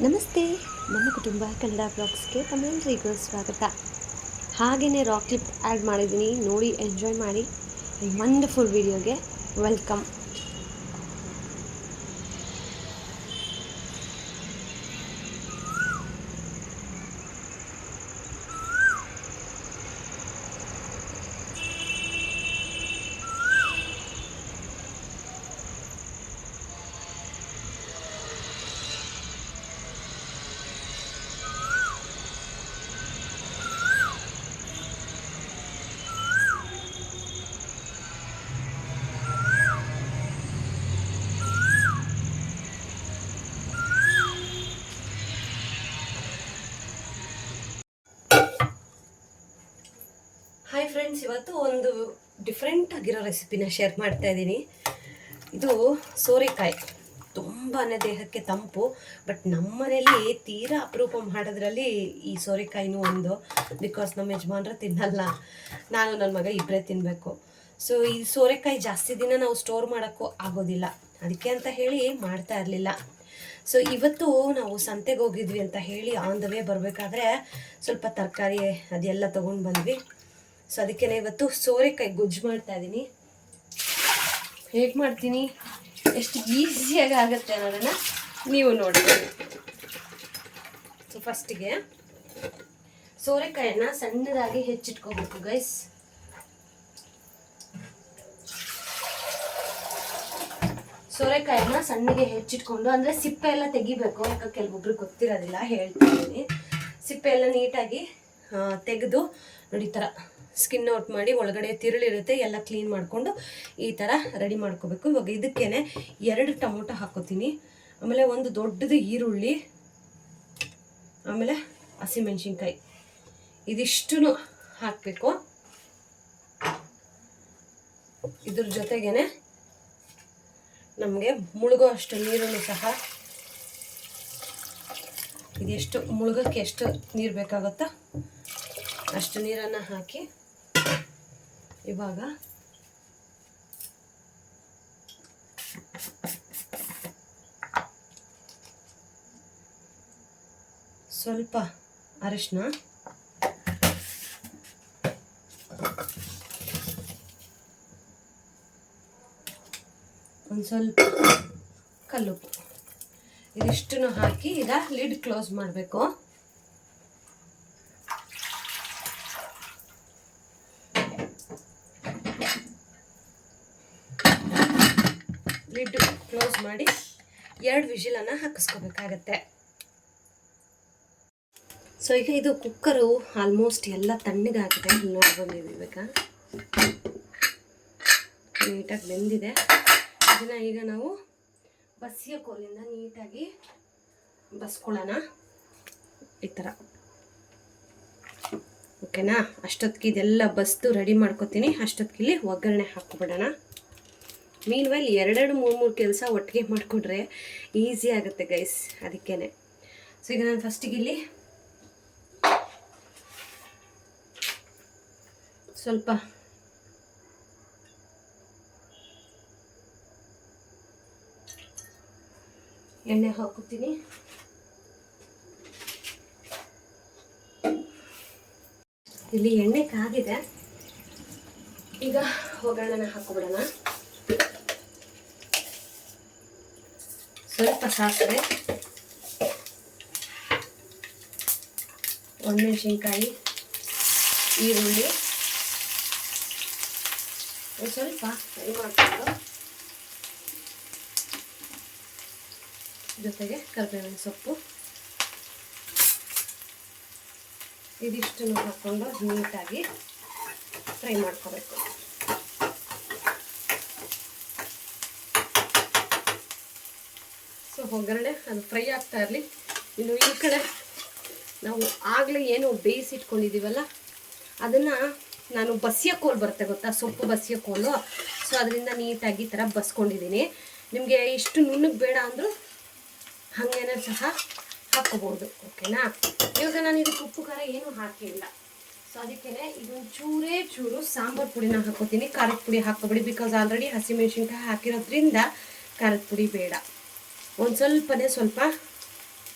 ನಮಸ್ತೆ, ನಮ್ಮ ಕುಟುಂಬ ಕನ್ನಡ ಬ್ಲಾಗ್ಸ್ಗೆ ತಮ್ಮೆಲ್ಲರಿಗೂ ಸ್ವಾಗತ. ಹಾಗೆಯೇ ರಾಕ್ ಕ್ಲಿಪ್ ಆ್ಯಡ್ ಮಾಡಿದ್ದೀನಿ, ನೋಡಿ ಎಂಜಾಯ್ ಮಾಡಿ. ವಂಡರ್ಫುಲ್ ವಿಡಿಯೋಗೆ ವೆಲ್ಕಮ್. ಹಾಯ್ ಫ್ರೆಂಡ್ಸ್, ಇವತ್ತು ಒಂದು ಡಿಫ್ರೆಂಟ್ ಆಗಿರೋ ರೆಸಿಪಿನ ಶೇರ್ ಮಾಡ್ತಾ ಇದ್ದೀನಿ. ಇದು ಸೋರೆಕಾಯಿ ತುಂಬಾ ದೇಹಕ್ಕೆ ತಂಪು. ಬಟ್ ನಮ್ಮ ಮನೇಲಿ ತೀರಾ ಅಪರೂಪ ಮಾಡೋದ್ರಲ್ಲಿ ಈ ಸೋರೆಕಾಯಿನೂ ಒಂದು. ಬಿಕಾಸ್ ನಮ್ಮ ಯಜಮಾನ್ರು ತಿನ್ನಲ್ಲ, ನಾನು ನನ್ನ ಮಗ ಇಬ್ಬರೇ ತಿನ್ನಬೇಕು. ಸೊ ಈ ಸೋರೆಕಾಯಿ ಜಾಸ್ತಿ ದಿನ ನಾವು ಸ್ಟೋರ್ ಮಾಡೋಕ್ಕೂ ಆಗೋದಿಲ್ಲ, ಅದಕ್ಕೆ ಅಂತ ಹೇಳಿ ಮಾಡ್ತಾ ಇರಲಿಲ್ಲ. ಸೊ ಇವತ್ತು ನಾವು ಸಂತೆಗೆ ಹೋಗಿದ್ವಿ ಅಂತ ಹೇಳಿ ಆನ್ ದ ವೇ ಬರಬೇಕಾದ್ರೆ ಸ್ವಲ್ಪ ತರಕಾರಿ ಅದೆಲ್ಲ ತೊಗೊಂಡು ಬಂದ್ವಿ. ಸೊ ಅದಕ್ಕೆ ಇವತ್ತು ಸೋರೆಕಾಯಿ ಗೊಜ್ಜು ಮಾಡ್ತಾ ಇದ್ದೀನಿ. ಹೇಗೆ ಮಾಡ್ತೀನಿ, ಎಷ್ಟು ಈಸಿಯಾಗಿ ಆಗುತ್ತೆ ಅನ್ನೋದನ್ನು ನೀವು ನೋಡಿ. ಸೊ ಫಸ್ಟಿಗೆ ಸೋರೆಕಾಯಿನ ಸಣ್ಣದಾಗಿ ಹೆಚ್ಚಿಟ್ಕೋಬೇಕು ಗೈಸ್. ಸೋರೆಕಾಯಿನ ಸಣ್ಣಗೆ ಹೆಚ್ಚಿಟ್ಕೊಂಡು, ಅಂದರೆ ಸಿಪ್ಪೆ ಎಲ್ಲ ತೆಗಿಬೇಕು. ಯಾಕೆ ಕೆಲವೊಬ್ರಿಗೆ ಗೊತ್ತಿರೋದಿಲ್ಲ, ಹೇಳ್ತಾ ಇದ್ದೀನಿ. ಸಿಪ್ಪೆ ಎಲ್ಲ ನೀಟಾಗಿ ತೆಗೆದು ನೋಡಿ, ಈ ಥರ ಸ್ಕಿನ್ ಔಟ್ ಮಾಡಿ, ಒಳಗಡೆ ತಿರುಳಿರುತ್ತೆ ಎಲ್ಲ ಕ್ಲೀನ್ ಮಾಡಿಕೊಂಡು ಈ ಥರ ರೆಡಿ ಮಾಡ್ಕೋಬೇಕು. ಇವಾಗ ಇದಕ್ಕೇನೆ 2 ಟೊಮೊಟೊ ಹಾಕೋತೀನಿ, ಆಮೇಲೆ ಒಂದು ದೊಡ್ಡದು ಈರುಳ್ಳಿ, ಆಮೇಲೆ ಹಸಿಮೆಣಸಿನ್ಕಾಯಿ, ಇದಿಷ್ಟು ಹಾಕಬೇಕು. ಇದ್ರ ಜೊತೆಗೇನೆ ನಮಗೆ ಮುಳುಗೋ ಅಷ್ಟು ನೀರನ್ನು ಸಹ, ಇದೆಷ್ಟು ಮುಳುಗಕ್ಕೆ ಎಷ್ಟು ನೀರು ಬೇಕಾಗುತ್ತೋ ಅಷ್ಟು ನೀರನ್ನು ಹಾಕಿ ಇವಾಗ ಸ್ವಲ್ಪ ಅರಿಶಿನ, ಒಂದು ಸ್ವಲ್ಪ ಕಲ್ಲುಪ್ಪು, ಇದಿಷ್ಟನ್ನು ಹಾಕಿ ಈಗ ಲಿಡ್ ಕ್ಲೋಸ್ ಮಾಡಬೇಕು. ಲಿಡ್ ಕ್ಲೋಸ್ ಮಾಡಿ 2 ವಿಜಿಲನ್ನು ಹಾಕಿಸ್ಕೋಬೇಕಾಗತ್ತೆ. ಸೊ ಈಗ ಇದು ಕುಕ್ಕರು ಆಲ್ಮೋಸ್ಟ್ ಎಲ್ಲ ತಣ್ಣಗಾಗಿದೆ, ನೋಡ್ಬಂದಿದ್ದೀವಿ. ಇವಾಗ ನೀಟಾಗಿ ಬೆಂದಿದೆ. ಇದನ್ನು ಈಗ ನಾವು ಬಸಿಯ ಕೋಲಿಂದ ನೀಟಾಗಿ ಬಸ್ಕೊಳ್ಳೋಣ, ಈ ಥರ. ಓಕೆನಾ? ಅಷ್ಟೊತ್ತಿಗೆ ಇದೆಲ್ಲ ಬಸ್ದು ರೆಡಿ ಮಾಡ್ಕೊತೀನಿ. ಅಷ್ಟೊತ್ತಿಗೆ ಒಗ್ಗರಣೆ ಹಾಕ್ಬಿಡೋಣ. ಮೀನ್ ವೈಲ್ 2-3 ಕೆಲಸ ಒಟ್ಟಿಗೆ ಮಾಡಿಕೊಂಡ್ರೆ ಈಸಿ ಆಗುತ್ತೆ ಗೈಸ್, ಅದಕ್ಕೇನೆ. ಸೊ ಈಗ ನಾನು ಫಸ್ಟಿಗೆ ಇಲ್ಲಿ ಸ್ವಲ್ಪ ಎಣ್ಣೆ ಹಾಕುತ್ತೀನಿ. ಇಲ್ಲಿ ಎಣ್ಣೆ ಕಾಗಿದೆ, ಈಗ ಒಗ್ಗರಣೆನ ಹಾಕಿಬಿಡೋಣ. ಸ್ವಲ್ಪ ಸಾಸಿವೆ, ಒಣಮೆಣಸಿನ್ಕಾಯಿ, ಈರುಳ್ಳಿ ಒಂದು ಸ್ವಲ್ಪ ಫ್ರೈ ಮಾಡಿಕೊಂಡು, ಜೊತೆಗೆ ಕರಿಬೇವಿನ ಸೊಪ್ಪು, ಇದಿಷ್ಟನ್ನು ಹಾಕ್ಕೊಂಡು ನೀಟಾಗಿ ಫ್ರೈ ಮಾಡ್ಕೋಬೇಕು. ಸೊ ಒಗ್ಗರಣೆ ಅದು ಫ್ರೈ ಆಗ್ತಾ ಇರಲಿ. ಇನ್ನು ಈ ಕಡೆ ನಾವು ಆಗಲೇ ಏನೋ ಬೇಯಿಸಿಟ್ಕೊಂಡಿದ್ದೀವಲ್ಲ, ಅದನ್ನು ನಾನು ಬಸಿಯ ಕೋಲು ಬರುತ್ತೆ ಗೊತ್ತಾ, ಸೊಪ್ಪು ಬಸಿಯ ಕೋಲು. ಸೊ ಅದರಿಂದ ನೀಟಾಗಿ ಈ ಥರ ಬಸ್ಕೊಂಡಿದ್ದೀನಿ. ನಿಮಗೆ ಇಷ್ಟು ನುಣ್ಣಗೆ ಬೇಡ ಅಂದರೂ ಹಾಗೇನೆ ಸಹ ಹಾಕ್ಕೋಬೋದು. ಓಕೆನಾ? ಇವಾಗ ನಾನು ಇದಕ್ಕೆ ಉಪ್ಪು ಖಾರ ಏನೂ ಹಾಕಿಲ್ಲ. ಸೊ ಅದಕ್ಕೇ ಇದೊಂದು ಚೂರು ಸಾಂಬಾರು ಪುಡಿನ ಹಾಕೋತೀನಿ. ಖಾರದ ಪುಡಿ ಹಾಕೋಬಿಡಿ, ಬಿಕಾಸ್ ಆಲ್ರೆಡಿ ಹಸಿಮೆಣಸಿನ್ಕಾಯಿ ಹಾಕಿರೋದ್ರಿಂದ ಖಾರದ ಪುಡಿ ಬೇಡ. ಒಂದು ಸ್ವಲ್ಪ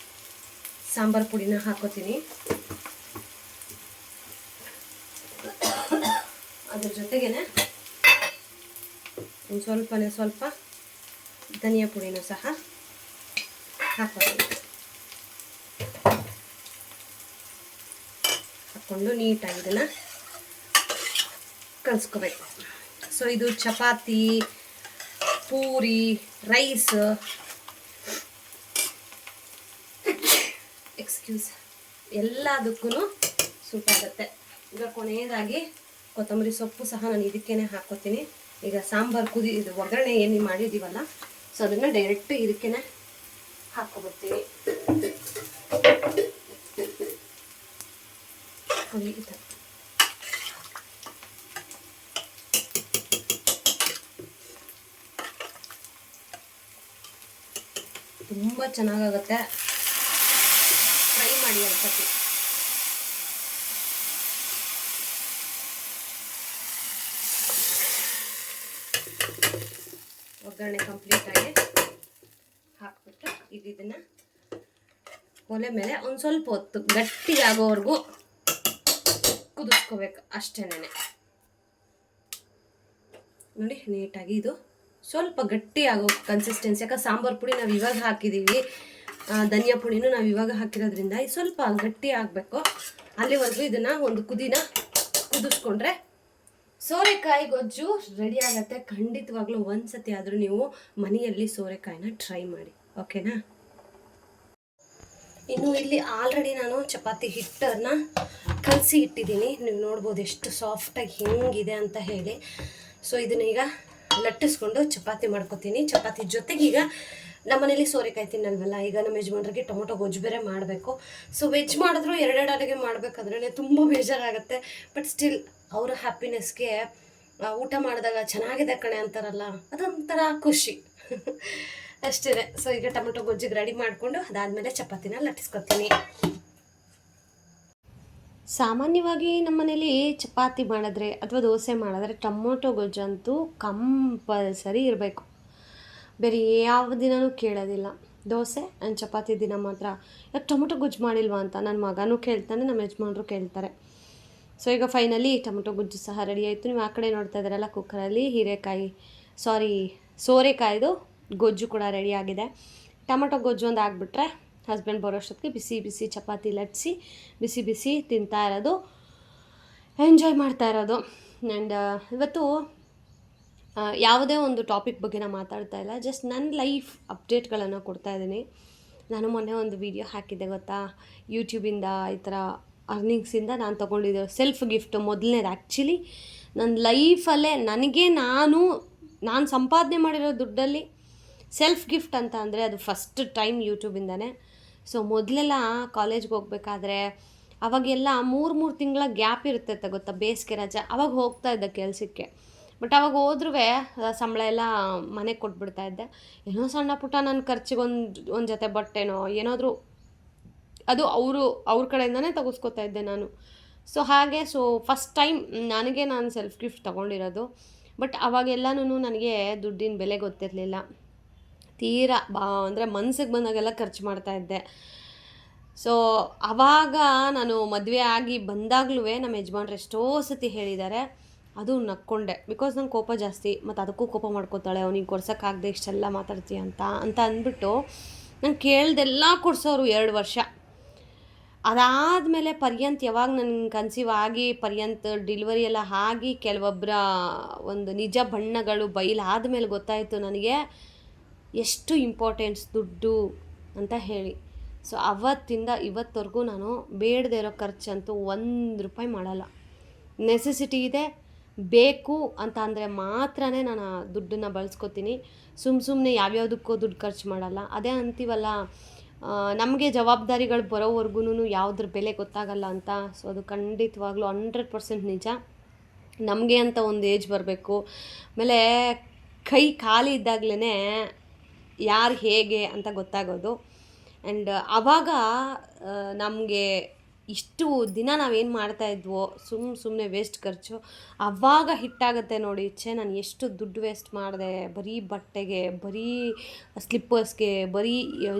ಸಾಂಬಾರು ಪುಡಿನ ಹಾಕೋತೀನಿ. ಅದ್ರ ಜೊತೆಗೇನೆ ಒಂದು ಸ್ವಲ್ಪ ಧನಿಯಾ ಪುಡಿನೂ ಸಹ ಹಾಕೋತೀನಿ. ಹಾಕ್ಕೊಂಡು ನೀಟಾಗಿ ಇದನ್ನು ಕಲಿಸ್ಕೋಬೇಕು. ಸೊ ಇದು ಚಪಾತಿ, ಪೂರಿ, ರೈಸ್, ಎಲ್ಲದಕ್ಕೂ ಸೂಟ್ ಆಗುತ್ತೆ. ಈಗ ಕೊನೆಯದಾಗಿ ಕೊತ್ತಂಬರಿ ಸೊಪ್ಪು ಸಹ ನಾನು ಇದಕ್ಕೇನೆ ಹಾಕ್ಕೋತೀನಿ. ಈಗ ಸಾಂಬಾರು ಇದು ಒಗ್ಗರಣೆ ಏನು ಮಾಡಿದ್ದೀವಲ್ಲ, ಸೊ ಅದನ್ನು ಡೈರೆಕ್ಟ್ ಇದಕ್ಕೇನೆ ಹಾಕ್ಕೊಬರ್ತೀನಿ. ತುಂಬ ಚೆನ್ನಾಗಾಗುತ್ತೆ, ಟ್ರೈ ಮಾಡಿ ಒಂದ್ಸತಿ. ಒಗ್ಗರಣೆ ಕಂಪ್ಲೀಟಾಗಿ ಹಾಕ್ಬಿಟ್ಟು ಇದನ್ನು ಒಲೆ ಮೇಲೆ ಒಂದು ಸ್ವಲ್ಪ ಹೊತ್ತು ಗಟ್ಟಿಯಾಗೋವರೆಗೂ ಕುದಿಸ್ಕೋಬೇಕು ಅಷ್ಟೇನೆ. ನೋಡಿ ನೀಟಾಗಿ ಇದು ಸ್ವಲ್ಪ ಗಟ್ಟಿ ಆಗೋ ಕನ್ಸಿಸ್ಟೆನ್ಸಿ. ಯಾಕೆ ಸಾಂಬಾರು ಪುಡಿ ನಾವು ಇವಾಗ ಹಾಕಿದ್ದೀವಿ, ಧನಿಯಾ ಪುಡಿನೂ ನಾವು ಇವಾಗ ಹಾಕಿರೋದ್ರಿಂದ ಇದು ಸ್ವಲ್ಪ ಗಟ್ಟಿ ಆಗಬೇಕು. ಅಲ್ಲಿವರೆಗೂ ಇದನ್ನು ಒಂದು ಕುದಿಸ್ಕೊಂಡ್ರೆ ಸೋರೆಕಾಯಿ ಗೊಜ್ಜು ರೆಡಿ ಆಗುತ್ತೆ. ಖಂಡಿತವಾಗ್ಲೂ ಒಂದ್ಸತಿ ಆದರೂ ನೀವು ಮನೆಯಲ್ಲಿ ಸೋರೆಕಾಯಿನ ಟ್ರೈ ಮಾಡಿ, ಓಕೆನಾ? ಇನ್ನು ಇಲ್ಲಿ ಆಲ್ರೆಡಿ ನಾನು ಚಪಾತಿ ಹಿಟ್ಟನ್ನು ಕಲಸಿ ಇಟ್ಟಿದ್ದೀನಿ. ನೀವು ನೋಡ್ಬೋದು ಎಷ್ಟು ಸಾಫ್ಟಾಗಿ ಹೆಂಗಿದೆ ಅಂತ ಹೇಳಿ. ಸೊ ಇದನ್ನ ಈಗ ಲಟ್ಟಿಸ್ಕೊಂಡು ಚಪಾತಿ ಮಾಡ್ಕೊತೀನಿ. ಚಪಾತಿ ಜೊತೆಗೆ ಈಗ ನಮ್ಮ ಮನೇಲಿ ಸೋರೆಕಾಯಿ ತಿನ್ನಲ್ವಲ್ಲ, ಈಗ ನಮ್ಮ ಯಜಮಾನ್ರಿಗೆ ಟೊಮೊಟೊ ಗೊಜ್ಜು ಬೇರೆ ಮಾಡಬೇಕು. ಸೊ ವೆಜ್ ಮಾಡಿದ್ರು ಎರಡೆರಡು ಅಡುಗೆ ಮಾಡಬೇಕಾದ್ರೆ ತುಂಬ ಬೇಜಾರಾಗುತ್ತೆ. ಬಟ್ ಸ್ಟಿಲ್ ಅವರ ಹ್ಯಾಪಿನೆಸ್ಗೆ ಊಟ ಮಾಡಿದಾಗ ಚೆನ್ನಾಗಿದೆ ಕಣೆ ಅಂತಾರಲ್ಲ, ಅದೊಂಥರ ಖುಷಿ ಅಷ್ಟೇ. ಸೊ ಈಗ ಟೊಮೊಟೊ ಗೊಜ್ಜಿಗೆ ರೆಡಿ ಮಾಡಿಕೊಂಡು ಅದಾದಮೇಲೆ ಚಪಾತಿನ ಲಟ್ಟಿಸ್ಕೊತೀನಿ. ಸಾಮಾನ್ಯವಾಗಿ ನಮ್ಮ ಮನೇಲಿ ಚಪಾತಿ ಮಾಡಿದ್ರೆ ಅಥವಾ ದೋಸೆ ಮಾಡಿದ್ರೆ ಟೊಮೊಟೊ ಗೊಜ್ಜಂತೂ ಕಂಪಲ್ಸರಿ ಇರಬೇಕು. ಬೇರೆ ಯಾವ ದಿನವೂ ಕೇಳೋದಿಲ್ಲ. ದೋಸೆ ಆ್ಯಂಡ್ ಚಪಾತಿ ದಿನ ಮಾತ್ರ ಯಾಕೆ ಟೊಮೊಟೊ ಗೊಜ್ಜು ಮಾಡಿಲ್ವಾ ಅಂತ ನನ್ನ ಮಗನೂ ಕೇಳ್ತಾನೆ, ನಮ್ಮ ಯಜಮಾನ್ರು ಕೇಳ್ತಾರೆ. ಸೊ ಈಗ ಫೈನಲಿ ಟೊಮೊಟೊ ಗೊಜ್ಜು ಸಹ ರೆಡಿ ಆಯಿತು. ನೀವು ಆ ಕಡೆ ನೋಡ್ತಾ ಇದ್ದೀರಲ್ಲ ಕುಕ್ಕರಲ್ಲಿ ಸೋರೆಕಾಯ್ದು ಗೊಜ್ಜು ಕೂಡ ರೆಡಿ ಆಗಿದೆ. ಟೊಮೊಟೊ ಗೊಜ್ಜು ಒಂದು ಆಗಿಬಿಟ್ರೆ ಹಸ್ಬೆಂಡ್ ಬರೋಷ್ಟೊತ್ತಿಗೆ ಬಿಸಿ ಬಿಸಿ ಚಪಾತಿ ಲಟ್ಟಿಸಿ ಬಿಸಿ ಬಿಸಿ ತಿಂತಾ ಇರೋದು, ಎಂಜಾಯ್ ಮಾಡ್ತಾ ಇರೋದು. ಆ್ಯಂಡ್ ಇವತ್ತು ಯಾವುದೇ ಒಂದು ಟಾಪಿಕ್ ಬಗ್ಗೆ ನಾನು ಮಾತಾಡ್ತಾ ಇಲ್ಲ, ಜಸ್ಟ್ ನನ್ನ ಲೈಫ್ ಅಪ್ಡೇಟ್ಗಳನ್ನು ಕೊಡ್ತಾ ಇದ್ದೀನಿ. ನಾನು ಮೊನ್ನೆ ಒಂದು ವಿಡಿಯೋ ಹಾಕಿದ್ದೆ ಗೊತ್ತಾ, ಯೂಟ್ಯೂಬಿಂದ ಈ ಥರ ಅರ್ನಿಂಗ್ಸಿಂದ ನಾನು ತೊಗೊಂಡಿದ್ದೆ ಸೆಲ್ಫ್ ಗಿಫ್ಟು. ಮೊದಲನೇದು ಆ್ಯಕ್ಚುಲಿ ನನ್ನ ಲೈಫಲ್ಲೇ ನನಗೆ ನಾನು ಸಂಪಾದನೆ ಮಾಡಿರೋ ದುಡ್ಡಲ್ಲಿ ಸೆಲ್ಫ್ ಗಿಫ್ಟ್ ಅಂತ ಅಂದರೆ ಅದು ಫಸ್ಟ್ ಟೈಮ್ ಯೂಟ್ಯೂಬಿಂದನೇ. ಸೊ ಮೊದಲೆಲ್ಲ ಕಾಲೇಜ್ಗೆ ಹೋಗ್ಬೇಕಾದ್ರೆ ಅವಾಗೆಲ್ಲ 3 ತಿಂಗಳ ಗ್ಯಾಪ್ ಇರ್ತೈತೆ ಗೊತ್ತಾ, ಬೇಸಿಗೆ ರಜೆ, ಅವಾಗ ಹೋಗ್ತಾ ಇದ್ದೆ ಕೆಲಸಕ್ಕೆ. ಬಟ್ ಅವಾಗ ಹೋದ್ರೂ ಸಂಬಳ ಎಲ್ಲ ಮನೆಗೆ ಕೊಟ್ಬಿಡ್ತಾಯಿದ್ದೆ. ಏನೋ ಸಣ್ಣ ಪುಟ್ಟ ನನ್ನ ಖರ್ಚಿಗೆ ಒಂದು ಜೊತೆ ಬಟ್ಟೆನೋ ಏನಾದರೂ ಅದು ಅವ್ರ ಕಡೆಯಿಂದನೇ ತೆಗೆಸ್ಕೊತಾ ಇದ್ದೆ ನಾನು. ಸೊ ಹಾಗೆ ಫಸ್ಟ್ ಟೈಮ್ ನಾನು ಸೆಲ್ಫ್ ಗಿಫ್ಟ್ ತೊಗೊಂಡಿರೋದು. ಬಟ್ ಅವಾಗೆಲ್ಲನೂ ನನಗೆ ದುಡ್ಡಿನ ಬೆಲೆ ಗೊತ್ತಿರಲಿಲ್ಲ. ತೀರಾ ಅಂದರೆ ಮನ್ಸಿಗೆ ಬಂದಾಗೆಲ್ಲ ಖರ್ಚು ಮಾಡ್ತಾಯಿದ್ದೆ. ಸೊ ಆವಾಗ ನಾನು ಮದುವೆ ಆಗಿ ಬಂದಾಗಲೂ ನಮ್ಮ ಯಜಮಾನ್ರು ಎಷ್ಟೋ ಸತಿ ಹೇಳಿದ್ದಾರೆ, ಅದು ನಕ್ಕೊಂಡೆ. ಬಿಕಾಸ್ ನಂಗೆ ಕೋಪ ಜಾಸ್ತಿ, ಮತ್ತು ಅದಕ್ಕೂ ಕೋಪ ಮಾಡ್ಕೋತಾಳೆ, ಅವ್ನಿಗೆ ಕೊಡ್ಸೋಕ್ಕಾಗದೆ ಇಷ್ಟೆಲ್ಲ ಮಾತಾಡ್ತೀಯ ಅಂತ ಅಂದ್ಬಿಟ್ಟು ನಂಗೆ ಕೇಳ್ದೆಲ್ಲ ಕೊಡ್ಸೋರು 2 ವರ್ಷ. ಅದಾದಮೇಲೆ ಯಾವಾಗ ನನಗೆ ಕನ್ಸೀವ್ ಆಗಿ ಡೆಲಿವರಿ ಎಲ್ಲ ಆಗಿ ಕೆಲವೊಬ್ಬರ ಒಂದು ನಿಜ ಬಣ್ಣಗಳು ಬಯಲಾದ್ಮೇಲೆ ಗೊತ್ತಾಯಿತು ನನಗೆ ಎಷ್ಟು ಇಂಪಾರ್ಟೆನ್ಸ್ ದುಡ್ಡು ಅಂತ ಹೇಳಿ. ಸೊ ಅವತ್ತಿಂದ ಇವತ್ತವರೆಗೂ ನಾನು ಬೇಡದೇ ಇರೋ ಖರ್ಚಂತೂ 1 ರೂಪಾಯಿ ಮಾಡಲ್ಲ. ನೆಸೆಸಿಟಿ ಇದೆ, ಬೇಕು ಅಂತ ಅಂದರೆ ಮಾತ್ರ ನಾನು ದುಡ್ಡನ್ನು ಬಳಸ್ಕೊತೀನಿ. ಸುಮ್ಮನೆ ಯಾವ್ಯಾವುದಕ್ಕೂ ದುಡ್ಡು ಖರ್ಚು ಮಾಡಲ್ಲ. ಅದೇ ಅಂತೀವಲ್ಲ, ನಮಗೆ ಜವಾಬ್ದಾರಿಗಳು ಬರೋವರೆಗೂ ಯಾವುದ್ರ ಬೆಲೆ ಗೊತ್ತಾಗಲ್ಲ ಅಂತ. ಸೊ ಅದು ಖಂಡಿತವಾಗ್ಲೂ 100% ನಿಜ. ನಮಗೆ ಅಂತ ಒಂದು ಏಜ್ ಬರಬೇಕು, ಆಮೇಲೆ ಕೈ ಖಾಲಿ ಇದ್ದಾಗಲೇ ಯಾರು ಹೇಗೆ ಅಂತ ಗೊತ್ತಾಗೋದು. ಆ್ಯಂಡ್ ಆವಾಗ ನಮಗೆ ಇಷ್ಟು ದಿನ ನಾವೇನು ಮಾಡ್ತಾಯಿದ್ವೋ ಸುಮ್ಮನೆ ವೇಸ್ಟ್ ಖರ್ಚು, ಆವಾಗ ಹಿಟ್ಟಾಗುತ್ತೆ ನೋಡಿ, ನಾನು ಎಷ್ಟು ದುಡ್ಡು ವೇಸ್ಟ್ ಮಾಡಿದೆ ಬರೀ ಬಟ್ಟೆಗೆ, ಬರೀ ಸ್ಲಿಪ್ಪರ್ಸ್ಗೆ, ಬರೀ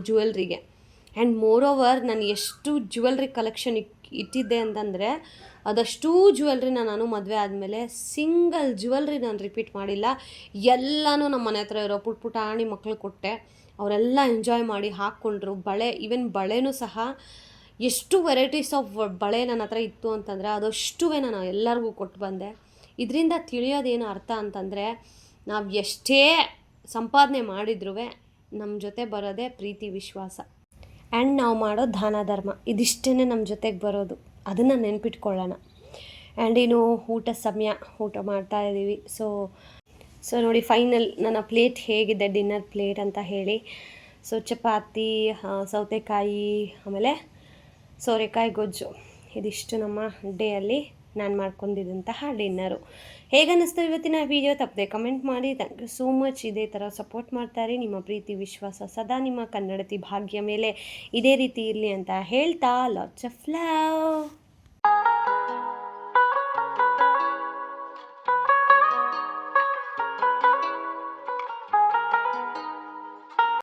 ಜ್ಯುವೆಲ್ರಿಗೆ. ಆ್ಯಂಡ್ ಮೋರ್ ಓವರ್ ನಾನು ಎಷ್ಟು ಜ್ಯುವೆಲ್ರಿ ಕಲೆಕ್ಷನ್ ಇಟ್ಟಿದ್ದೆ ಅಂತಂದರೆ ಅದಷ್ಟೂ ಜ್ಯುವೆಲ್ರಿನ ನಾನು ಮದುವೆ ಆದಮೇಲೆ ಸಿಂಗಲ್ ಜ್ಯುವೆಲ್ರಿ ನಾನು ರಿಪೀಟ್ ಮಾಡಿಲ್ಲ. ಎಲ್ಲನೂ ನಮ್ಮ ಮನೆ ಹತ್ರ ಇರೋ ಪುಟಾಣಿ ಮಕ್ಳು ಕೊಟ್ಟೆ. ಅವರೆಲ್ಲ ಎಂಜಾಯ್ ಮಾಡಿ ಹಾಕ್ಕೊಂಡ್ರು. ಬಳೆ, ಈವನ್ ಬಳೆನೂ ಸಹ ಎಷ್ಟು ವೆರೈಟೀಸ್ ಆಫ್ ಬಳೆ ನನ್ನ ಹತ್ರ ಇತ್ತು ಅಂತಂದರೆ ಅದಷ್ಟು ನಾನು ಎಲ್ಲರಿಗೂ ಕೊಟ್ಟು ಬಂದೆ. ಇದರಿಂದ ತಿಳಿಯೋದೇನು ಅರ್ಥ ಅಂತಂದರೆ, ನಾವು ಎಷ್ಟೇ ಸಂಪಾದನೆ ಮಾಡಿದ್ರೂ ನಮ್ಮ ಜೊತೆ ಬರೋದೇ ಪ್ರೀತಿ, ವಿಶ್ವಾಸ ಆ್ಯಂಡ್ ನಾವು ಮಾಡೋ ದಾನ ಧರ್ಮ. ಇದಿಷ್ಟೇ ನಮ್ಮ ಜೊತೆಗೆ ಬರೋದು, ಅದನ್ನು ನೆನ್ಪಿಟ್ಕೊಳ್ಳೋಣ. ಆ್ಯಂಡ್ ಇನ್ನು ಊಟ ಸಮಯ, ಊಟ ಮಾಡ್ತಾಯಿದ್ದೀವಿ. ಸೊ ನೋಡಿ ಫೈನಲ್ ನನ್ನ ಪ್ಲೇಟ್ ಹೇಗಿದೆ, ಡಿನ್ನರ್ ಪ್ಲೇಟ್ ಅಂತ ಹೇಳಿ. ಸೊ ಚಪಾತಿ, ಸೌತೆಕಾಯಿ, ಆಮೇಲೆ ಸೋರೆಕಾಯಿ ಗೊಜ್ಜು, ಇದಿಷ್ಟು ನಮ್ಮ ಡೇಯಲ್ಲಿ ನಾನು ಮಾಡ್ಕೊಂಡಿದ್ದಂತಹ ಡಿನ್ನರು. ಹೇಗೆ ಅನ್ನಿಸ್ತು ಇವತ್ತಿನ ವಿಡಿಯೋ? ತಪ್ಪದೆ ಕಮೆಂಟ್ ಮಾಡಿ. Thank you so much. ಇದೇ ಥರ ಸಪೋರ್ಟ್ ಮಾಡ್ತಾರೆ. ನಿಮ್ಮ ಪ್ರೀತಿ, ವಿಶ್ವಾಸ ಸದಾ ನಿಮ್ಮ ಕನ್ನಡತಿ ಭಾಗ್ಯ ಮೇಲೆ ಇದೇ ರೀತಿ ಇರಲಿ ಅಂತ ಹೇಳ್ತಾ, ಲಾಟ್ಸ್ ಆಫ್ ಲವ್.